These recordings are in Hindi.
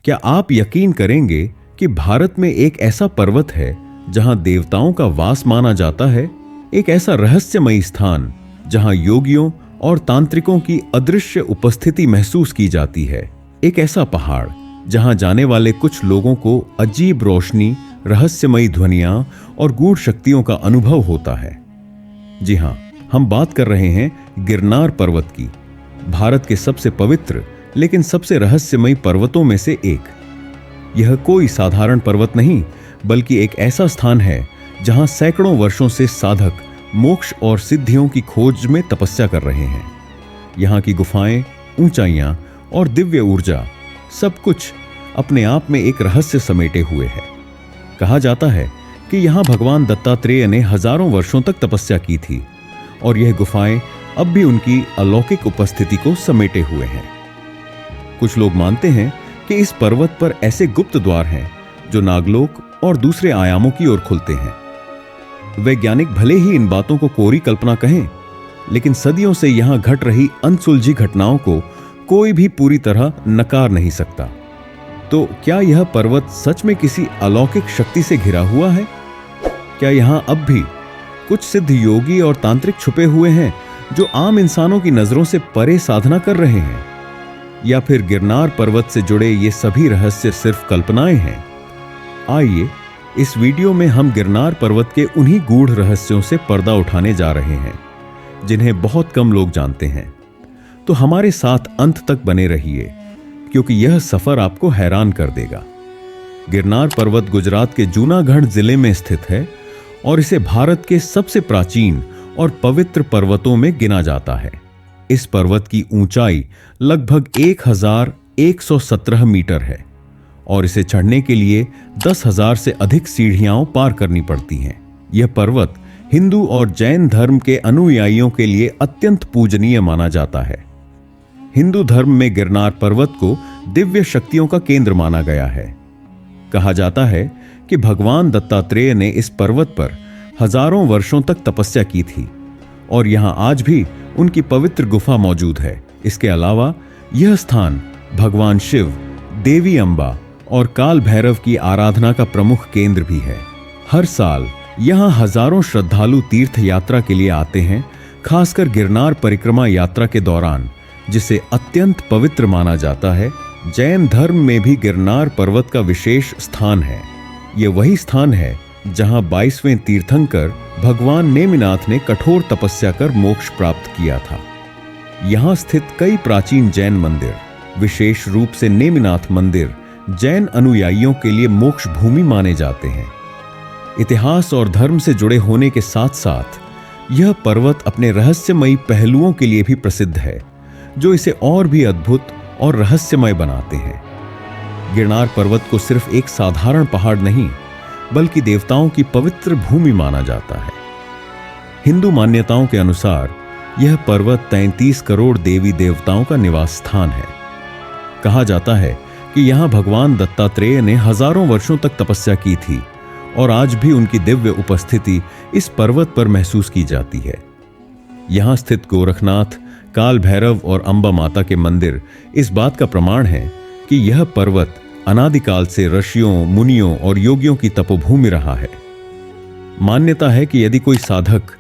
क्या आप यकीन करेंगे कि भारत में एक ऐसा पर्वत है जहां देवताओं का वास माना जाता है, एक ऐसा रहस्यमयी स्थान जहां योगियों और तांत्रिकों की अदृश्य उपस्थिति महसूस की जाती है, एक ऐसा पहाड़ जहां जाने वाले कुछ लोगों को अजीब रोशनी, रहस्यमयी ध्वनियां और गूढ़ शक्तियों का अनुभव होता है। जी हां, हम बात कर रहे हैं गिरनार पर्वत की, भारत के सबसे पवित्र लेकिन सबसे रहस्यमयी पर्वतों में से एक। यह कोई साधारण पर्वत नहीं, बल्कि एक ऐसा स्थान है जहां सैकड़ों वर्षों से साधक मोक्ष और सिद्धियों की खोज में तपस्या कर रहे हैं। यहां की गुफाएं, ऊंचाइयां और दिव्य ऊर्जा, सब कुछ अपने आप में एक रहस्य समेटे हुए है। कहा जाता है कि यहां भगवान दत्तात्रेय ने हजारों वर्षों तक तपस्या की थी और यह गुफाएं अब भी उनकी अलौकिक उपस्थिति को समेटे हुए हैं। कुछ लोग मानते हैं कि इस पर्वत पर ऐसे गुप्त द्वार हैं जो नागलोक और दूसरे आयामों की ओर खुलते हैं। वैज्ञानिक भले ही इन बातों को कोरी कल्पना कहें, लेकिन सदियों से यहां घट रही अनसुलझी घटनाओं को कोई भी पूरी तरह नकार नहीं सकता। तो क्या यह पर्वत सच में किसी अलौकिक शक्ति से घिरा हुआ है? क्या यहां अब भी कुछ सिद्ध योगी और तांत्रिक छुपे हुए हैं जो आम इंसानों की नजरों से परे साधना कर रहे हैं? या फिर गिरनार पर्वत से जुड़े ये सभी रहस्य सिर्फ कल्पनाएं हैं? आइए इस वीडियो में हम गिरनार पर्वत के उन्हीं गूढ़ रहस्यों से पर्दा उठाने जा रहे हैं जिन्हें बहुत कम लोग जानते हैं। तो हमारे साथ अंत तक बने रहिए, क्योंकि यह सफर आपको हैरान कर देगा। गिरनार पर्वत गुजरात के जूनागढ़ जिले में स्थित है और इसे भारत के सबसे प्राचीन और पवित्र पर्वतों में गिना जाता है। इस पर्वत की ऊंचाई लगभग 1117 मीटर है और इसे चढ़ने के लिए 10,000 से अधिक सीढ़ियां पार करनी पड़ती हैं। यह पर्वत हिंदू और जैन धर्म के अनुयायियों के लिए अत्यंत पूजनीय माना जाता है। हिंदू धर्म में गिरनार पर्वत को दिव्य शक्तियों का केंद्र माना गया है। कहा जाता है कि भगवान दत्तात्रेय ने इस पर्वत पर हजारों वर्षों तक तपस्या की थी और यहां आज भी उनकी पवित्र गुफा मौजूद है। इसके अलावा यह स्थान भगवान शिव, देवी अंबा और काल भैरव की आराधना का प्रमुख केंद्र भी है। हर साल यहां हजारों श्रद्धालु तीर्थ यात्रा के लिए आते हैं, खासकर गिरनार परिक्रमा यात्रा के दौरान, जिसे अत्यंत पवित्र माना जाता है। जैन धर्म में भी गिरनार पर्वत का विशेष स्थान है। यह वही स्थान है जहां 22वें तीर्थंकर भगवान नेमिनाथ ने कठोर तपस्या कर मोक्ष प्राप्त किया था। यहां स्थित कई प्राचीन जैन मंदिर, विशेष रूप से नेमिनाथ मंदिर, जैन अनुयायियों के लिए मोक्ष भूमि माने जाते हैं। इतिहास और धर्म से जुड़े होने के साथ साथ यह पर्वत अपने रहस्यमयी पहलुओं के लिए भी प्रसिद्ध है, जो इसे और भी अद्भुत और रहस्यमय बनाते हैं। गिरनार पर्वत को सिर्फ एक साधारण पहाड़ नहीं, बल्कि देवताओं की पवित्र भूमि माना जाता है। हिंदू मान्यताओं के अनुसार यह पर्वत 33 करोड़ देवी देवताओं का निवास स्थान है। कहा जाता है कि यहां भगवान दत्तात्रेय ने हजारों वर्षों तक तपस्या की थी और आज भी उनकी दिव्य उपस्थिति इस पर्वत पर महसूस की जाती है। यहां स्थित गोरखनाथ, काल भैरव और अंबा माता के मंदिर इस बात का प्रमाण है कि यह पर्वत अनादिकाल से ऋषियों, मुनियों और योगियों की तपोभूमि रहा है। मान्यता है कि यदि कोई साधक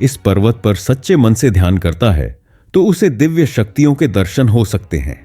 इस पर्वत पर सच्चे मन से ध्यान करता है तो उसे दिव्य शक्तियों के दर्शन हो सकते हैं।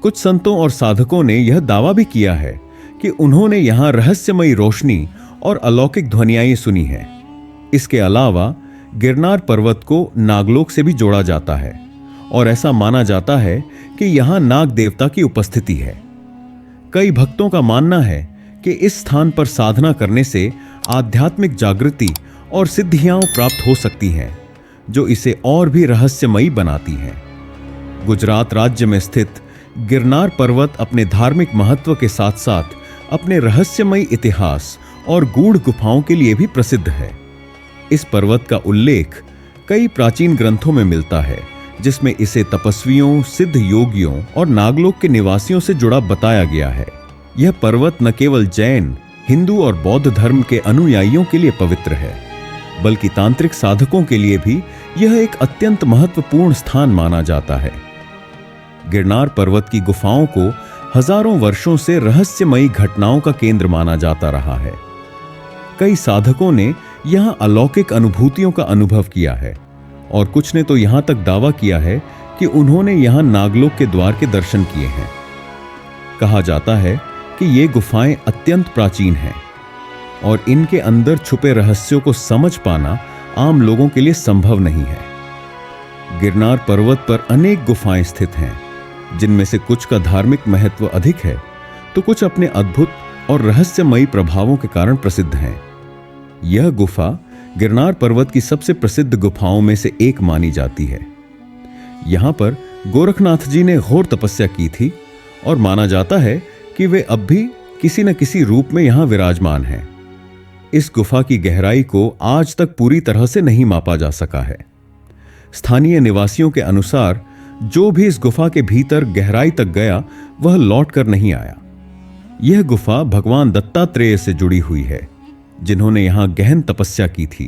कुछ संतों और साधकों ने यह दावा भी किया है कि उन्होंने यहां रहस्यमयी रोशनी और अलौकिक ध्वनियाएं सुनी हैं। इसके अलावा गिरनार पर्वत को नागलोक से भी जोड़ा जाता है और ऐसा माना जाता है कि यहां नाग देवता की उपस्थिति है। कई भक्तों का मानना है कि इस स्थान पर साधना करने से आध्यात्मिक जागृति और सिद्धियां प्राप्त हो सकती हैं, जो इसे और भी रहस्यमयी बनाती हैं। गुजरात राज्य में स्थित गिरनार पर्वत अपने धार्मिक महत्व के साथ साथ अपने रहस्यमयी इतिहास और गूढ़ गुफाओं के लिए भी प्रसिद्ध है। इस पर्वत का उल्लेख कई प्राचीन ग्रंथों में मिलता है, जिसमें इसे तपस्वियों, सिद्ध योगियों और नागलोक के निवासियों से जुड़ा बताया गया है। यह पर्वत न केवल जैन, हिंदू और बौद्ध धर्म के अनुयायियों के लिए पवित्र है, बल्कि तांत्रिक साधकों के लिए भी यह एक अत्यंत महत्वपूर्ण स्थान माना जाता है। गिरनार पर्वत की गुफाओं को हजारों वर्षों से रहस्यमयी घटनाओं का केंद्र माना जाता रहा है। कई साधकों ने यहां अलौकिक अनुभूतियों का अनुभव किया है और कुछ ने तो यहां तक दावा किया है कि उन्होंने यहां नागलोक के द्वार के दर्शन किए हैं। कहा जाता है कि ये गुफाएं अत्यंत प्राचीन हैं और इनके अंदर छुपे रहस्यों को समझ पाना आम लोगों के लिए संभव नहीं है। गिरनार पर्वत पर अनेक गुफाएं स्थित हैं, जिनमें से कुछ का धार्मिक महत्व अधिक है तो कुछ अपने अद्भुत और रहस्यमयी प्रभावों के कारण प्रसिद्ध हैं। यह गुफा गिरनार पर्वत की सबसे प्रसिद्ध गुफाओं में से एक मानी जाती है। यहां पर गोरखनाथ जी ने घोर तपस्या की थी और माना जाता है कि वे अब भी किसी न किसी रूप में यहां विराजमान हैं। इस गुफा की गहराई को आज तक पूरी तरह से नहीं मापा जा सका है। स्थानीय निवासियों के अनुसार जो भी इस गुफा के भीतर गहराई तक गया वह लौटकर नहीं आया। यह गुफा भगवान दत्तात्रेय से जुड़ी हुई है, जिन्होंने यहां गहन तपस्या की थी।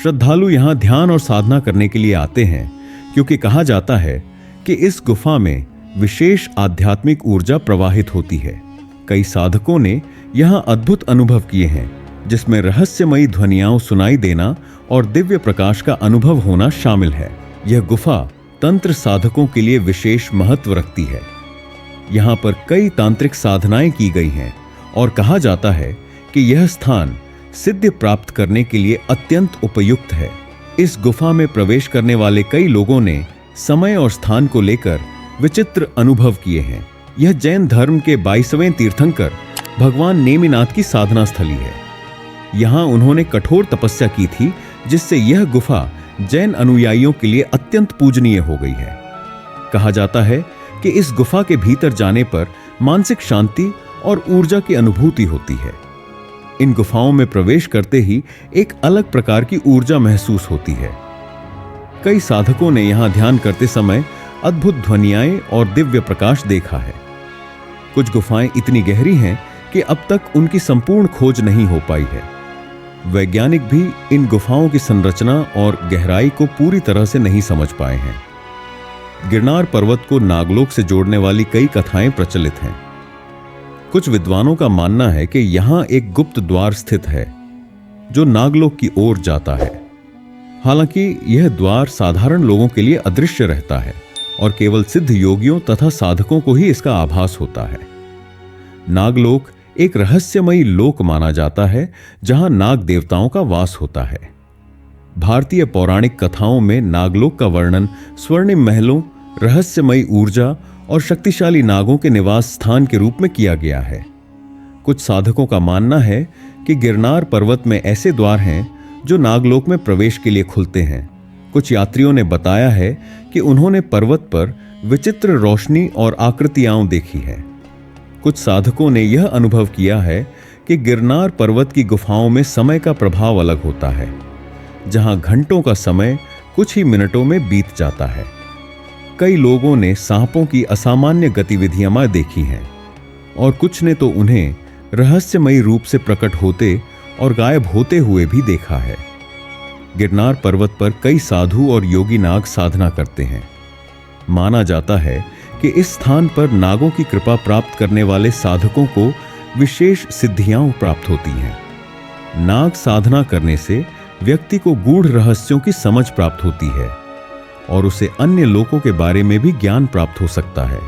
श्रद्धालु यहां ध्यान और साधना करने के लिए आते हैं क्योंकि कहा जाता है कि इस गुफा में विशेष आध्यात्मिक ऊर्जा प्रवाहित होती है। कई साधकों ने यहां अद्भुत अनुभव किए हैं, जिसमें रहस्यमयी ध्वनियां सुनाई देना और दिव्य प्रकाश का अनुभव होना शामिल है। यह गुफा तंत्र साधकों के लिए विशेष महत्व रखती है। यहां पर कई तांत्रिक साधनाएं की गई हैं और कहा जाता है कि यह स्थान सिद्धि प्राप्त करने के लिए अत्यंत उपयुक्त है। इस गुफा में प्रवेश करने वाले कई लोगों ने समय और स्थान को लेकर विचित्र अनुभव किए हैं। यह जैन धर्म के 22वें तीर्थंकर भगवान नेमिनाथ की साधना स्थली है। यहां उन्होंने कठोर तपस्या की थी, जिससे यह गुफा जैन अनुयायियों के लिए अत्यंत पूजनीय हो गई है। कहा जाता है कि इस गुफा के भीतर जाने पर मानसिक शांति और ऊर्जा की अनुभूति होती है। इन गुफाओं में प्रवेश करते ही एक अलग प्रकार की ऊर्जा महसूस होती है। कई साधकों ने यहां ध्यान करते समय अद्भुत ध्वनियाएं और दिव्य प्रकाश देखा है। कुछ गुफाएं इतनी गहरी हैं कि अब तक उनकी संपूर्ण खोज नहीं हो पाई है। वैज्ञानिक भी इन गुफाओं की संरचना और गहराई को पूरी तरह से नहीं समझ पाए हैं। गिरनार पर्वत को नागलोक से जोड़ने वाली कई कथाएं प्रचलित हैं। कुछ विद्वानों का मानना है कि यहां एक गुप्त द्वार स्थित है जो नागलोक की ओर जाता है। हालांकि यह द्वार साधारण लोगों के लिए अदृश्य रहता है और केवल सिद्ध योगियों तथा साधकों को ही इसका आभास होता है। नागलोक एक रहस्यमयी लोक माना जाता है जहां नाग देवताओं का वास होता है। भारतीय पौराणिक कथाओं में नागलोक का वर्णन स्वर्णिम महलों, रहस्यमयी ऊर्जा और शक्तिशाली नागों के निवास स्थान के रूप में किया गया है। कुछ साधकों का मानना है कि गिरनार पर्वत में ऐसे द्वार हैं जो नागलोक में प्रवेश के लिए खुलते हैं। कुछ यात्रियों ने बताया है कि उन्होंने पर्वत पर विचित्र रोशनी और आकृतियां देखी है। कुछ साधकों ने यह अनुभव किया है कि गिरनार पर्वत की गुफाओं में समय का प्रभाव अलग होता है, जहां घंटों का समय कुछ ही मिनटों में बीत जाता है। कई लोगों ने सांपों की असामान्य गतिविधियां देखी हैं और कुछ ने तो उन्हें रहस्यमयी रूप से प्रकट होते और गायब होते हुए भी देखा है। गिरनार पर्वत पर कई साधु और योगी नाग साधना करते हैं। माना जाता है कि इस स्थान पर नागों की कृपा प्राप्त करने वाले साधकों को विशेष सिद्धियां प्राप्त होती हैं। नाग साधना करने से व्यक्ति को गूढ़ रहस्यों की समझ प्राप्त होती है और उसे अन्य लोकों के बारे में भी ज्ञान प्राप्त हो सकता है।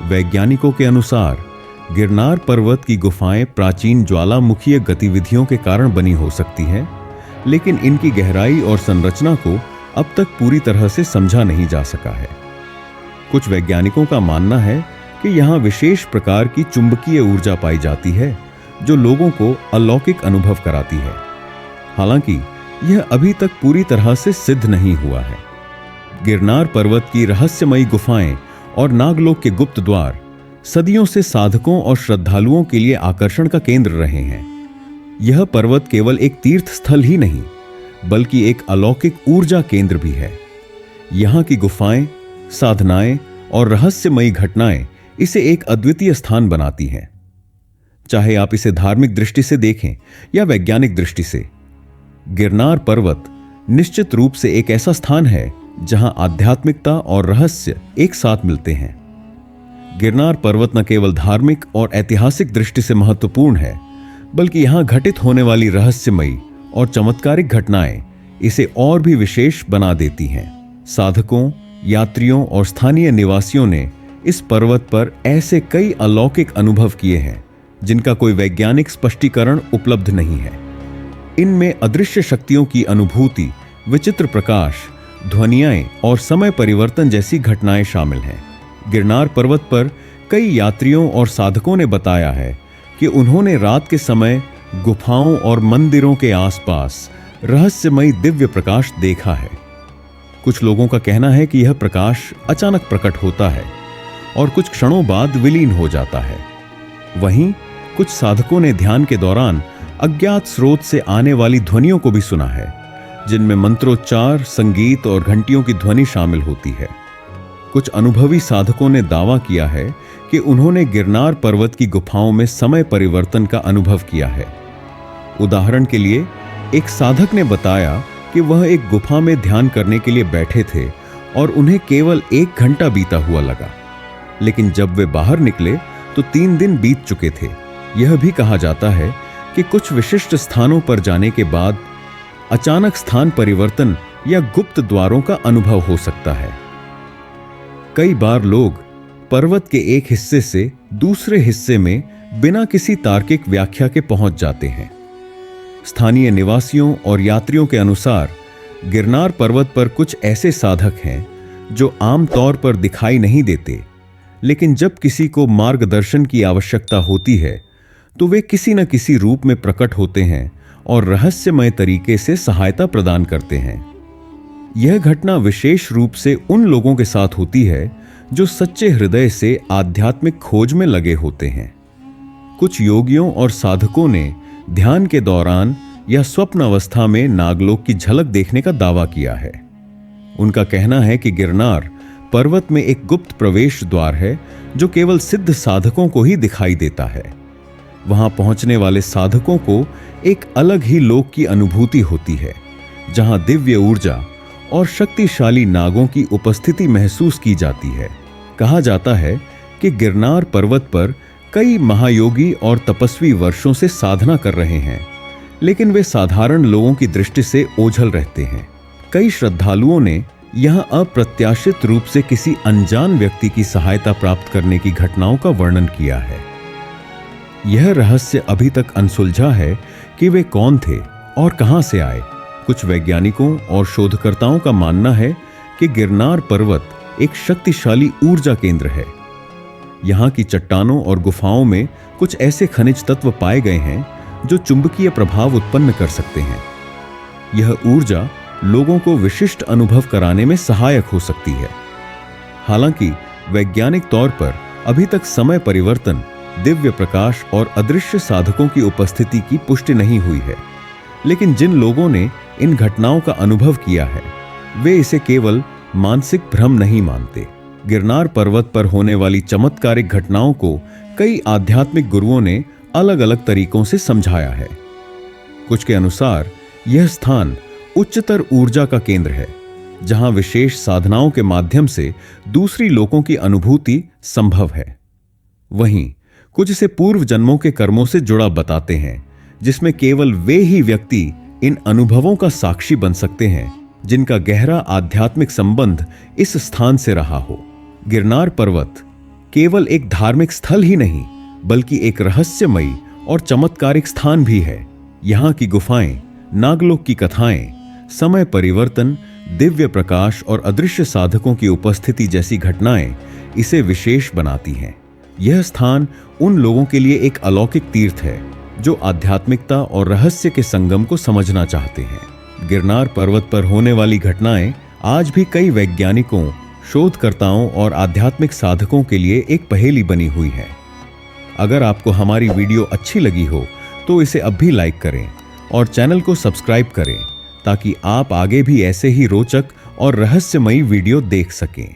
वैज्ञानिकों के अनुसार गिरनार पर्वत की गुफाएं प्राचीन ज्वालामुखीय गतिविधियों के कारण बनी हो सकती हैं, लेकिन इनकी गहराई और संरचना को अब तक पूरी तरह से समझा नहीं जा सका है। कुछ वैज्ञानिकों का मानना है कि यहां विशेष प्रकार की चुंबकीय ऊर्जा पाई जाती है जो लोगों को अलौकिक अनुभव कराती है। हालांकि यह अभी तक पूरी तरह से सिद्ध नहीं हुआ है। गिरनार पर्वत की रहस्यमयी गुफाएं और नागलोक के गुप्त द्वार सदियों से साधकों और श्रद्धालुओं के लिए आकर्षण का केंद्र रहे हैं। यह पर्वत केवल एक तीर्थ स्थल ही नहीं, बल्कि एक अलौकिक ऊर्जा केंद्र भी है। यहां की गुफाएं, साधनाएं और रहस्यमयी घटनाएं इसे एक अद्वितीय स्थान बनाती हैं। चाहे आप इसे धार्मिक दृष्टि से देखें या वैज्ञानिक दृष्टि से, गिरनार पर्वत निश्चित रूप से एक ऐसा स्थान है जहां आध्यात्मिकता और रहस्य एक साथ मिलते हैं। गिरनार पर्वत न केवल धार्मिक और ऐतिहासिक दृष्टि से महत्वपूर्ण है, बल्कि यहां घटित होने वाली रहस्यमयी और चमत्कारिक घटनाएं इसे और भी विशेष बना देती हैं। साधकों, यात्रियों और स्थानीय निवासियों ने इस पर्वत पर ऐसे कई अलौकिक अनुभव किए हैं जिनका कोई वैज्ञानिक स्पष्टीकरण उपलब्ध नहीं है। इनमें अदृश्य शक्तियों की अनुभूति, विचित्र प्रकाश, ध्वनियाएं और समय परिवर्तन जैसी घटनाएं शामिल हैं। गिरनार पर्वत पर कई यात्रियों और साधकों ने बताया है कि उन्होंने रात के समय गुफाओं और मंदिरों के आसपास रहस्यमयी दिव्य प्रकाश देखा है। कुछ लोगों का कहना है कि यह प्रकाश अचानक प्रकट होता है और कुछ क्षणों बाद विलीन हो जाता है। वहीं कुछ साधकों ने ध्यान के दौरान अज्ञात स्रोत से आने वाली ध्वनियों को भी सुना है, जिनमें मंत्रोच्चार, संगीत और घंटियों की ध्वनि शामिल होती है। कुछ अनुभवी साधकों ने दावा किया है कि उन्होंने गिरनार पर्वत की गुफाओं में समय परिवर्तन का अनुभव किया है। उदाहरण के लिए, एक साधक ने बताया कि वह एक गुफा में ध्यान करने के लिए बैठे थे और उन्हें केवल 1 घंटा बीता हुआ लगा, लेकिन जब वे बाहर निकले तो 3 दिन बीत चुके थे। यह भी कहा जाता है कि कुछ विशिष्ट स्थानों पर जाने के बाद अचानक स्थान परिवर्तन या गुप्त द्वारों का अनुभव हो सकता है। कई बार लोग पर्वत के एक हिस्से से दूसरे हिस्से में बिना किसी तार्किक व्याख्या के पहुंच जाते हैं। स्थानीय निवासियों और यात्रियों के अनुसार गिरनार पर्वत पर कुछ ऐसे साधक हैं जो आमतौर पर दिखाई नहीं देते, लेकिन जब किसी को मार्गदर्शन की आवश्यकता होती है तो वे किसी न किसी रूप में प्रकट होते हैं और रहस्यमय तरीके से सहायता प्रदान करते हैं। यह घटना विशेष रूप से उन लोगों के साथ होती है जो सच्चे हृदय से आध्यात्मिक खोज में लगे होते हैं। कुछ योगियों और साधकों ने ध्यान के दौरान या स्वप्न अवस्था में नागलोक की झलक देखने का दावा किया है। उनका कहना है कि गिरनार पर्वत में एक गुप्त प्रवेश द्वार है जो केवल सिद्ध साधकों को ही दिखाई देता है। वहां पहुंचने वाले साधकों को एक अलग ही लोक की अनुभूति होती है, जहां दिव्य ऊर्जा और शक्तिशाली नागों की उपस्थिति महसूस की जाती है। कहा जाता है कि गिरनार पर्वत पर कई महायोगी और तपस्वी वर्षों से साधना कर रहे हैं, लेकिन वे साधारण लोगों की दृष्टि से ओझल रहते हैं। कई श्रद्धालुओं ने यहां अप्रत्याशित रूप से किसी अनजान व्यक्ति की सहायता प्राप्त करने की घटनाओं का वर्णन किया है। यह रहस्य अभी तक अनसुलझा है कि वे कौन थे और कहां से आए। कुछ वैज्ञानिकों और शोधकर्ताओं का मानना है कि गिरनार पर्वत एक शक्तिशाली ऊर्जा केंद्र है। यहां की चट्टानों और गुफाओं में कुछ ऐसे खनिज तत्व पाए गए हैं जो चुंबकीय प्रभाव उत्पन्न कर सकते हैं। यह ऊर्जा लोगों को विशिष्ट अनुभव कराने में सहायक हो सकती है। हालांकि वैज्ञानिक तौर पर अभी तक समय परिवर्तन, दिव्य प्रकाश और अदृश्य साधकों की उपस्थिति की पुष्टि नहीं हुई है, लेकिन जिन लोगों ने इन घटनाओं का अनुभव किया है वे इसे केवल मानसिक भ्रम नहीं मानते। गिरनार पर्वत पर होने वाली चमत्कारिक घटनाओं को कई आध्यात्मिक गुरुओं ने अलग अलग तरीकों से समझाया है। कुछ के अनुसार यह स्थान उच्चतर ऊर्जा का केंद्र है, जहां विशेष साधनाओं के माध्यम से दूसरी लोगों की अनुभूति संभव है। वहीं कुछ इसे पूर्व जन्मों के कर्मों से जुड़ा बताते हैं, जिसमें केवल वे ही व्यक्ति इन अनुभवों का साक्षी बन सकते हैं जिनका गहरा आध्यात्मिक संबंध इस स्थान से रहा हो। गिरनार पर्वत केवल एक धार्मिक स्थल ही नहीं, बल्कि एक रहस्यमयी और चमत्कारिक स्थान भी है। यहाँ की गुफाएं, नागलोक की कथाएं, समय परिवर्तन, दिव्य प्रकाश और अदृश्य साधकों की उपस्थिति जैसी घटनाएं इसे विशेष बनाती हैं। यह स्थान उन लोगों के लिए एक अलौकिक तीर्थ है जो आध्यात्मिकता और रहस्य के संगम को समझना चाहते हैं। गिरनार पर्वत पर होने वाली घटनाएं आज भी कई वैज्ञानिकों, शोधकर्ताओं और आध्यात्मिक साधकों के लिए एक पहेली बनी हुई है। अगर आपको हमारी वीडियो अच्छी लगी हो तो इसे अब भी लाइक करें और चैनल को सब्सक्राइब करें, ताकि आप आगे भी ऐसे ही रोचक और रहस्यमयी वीडियो देख सकें।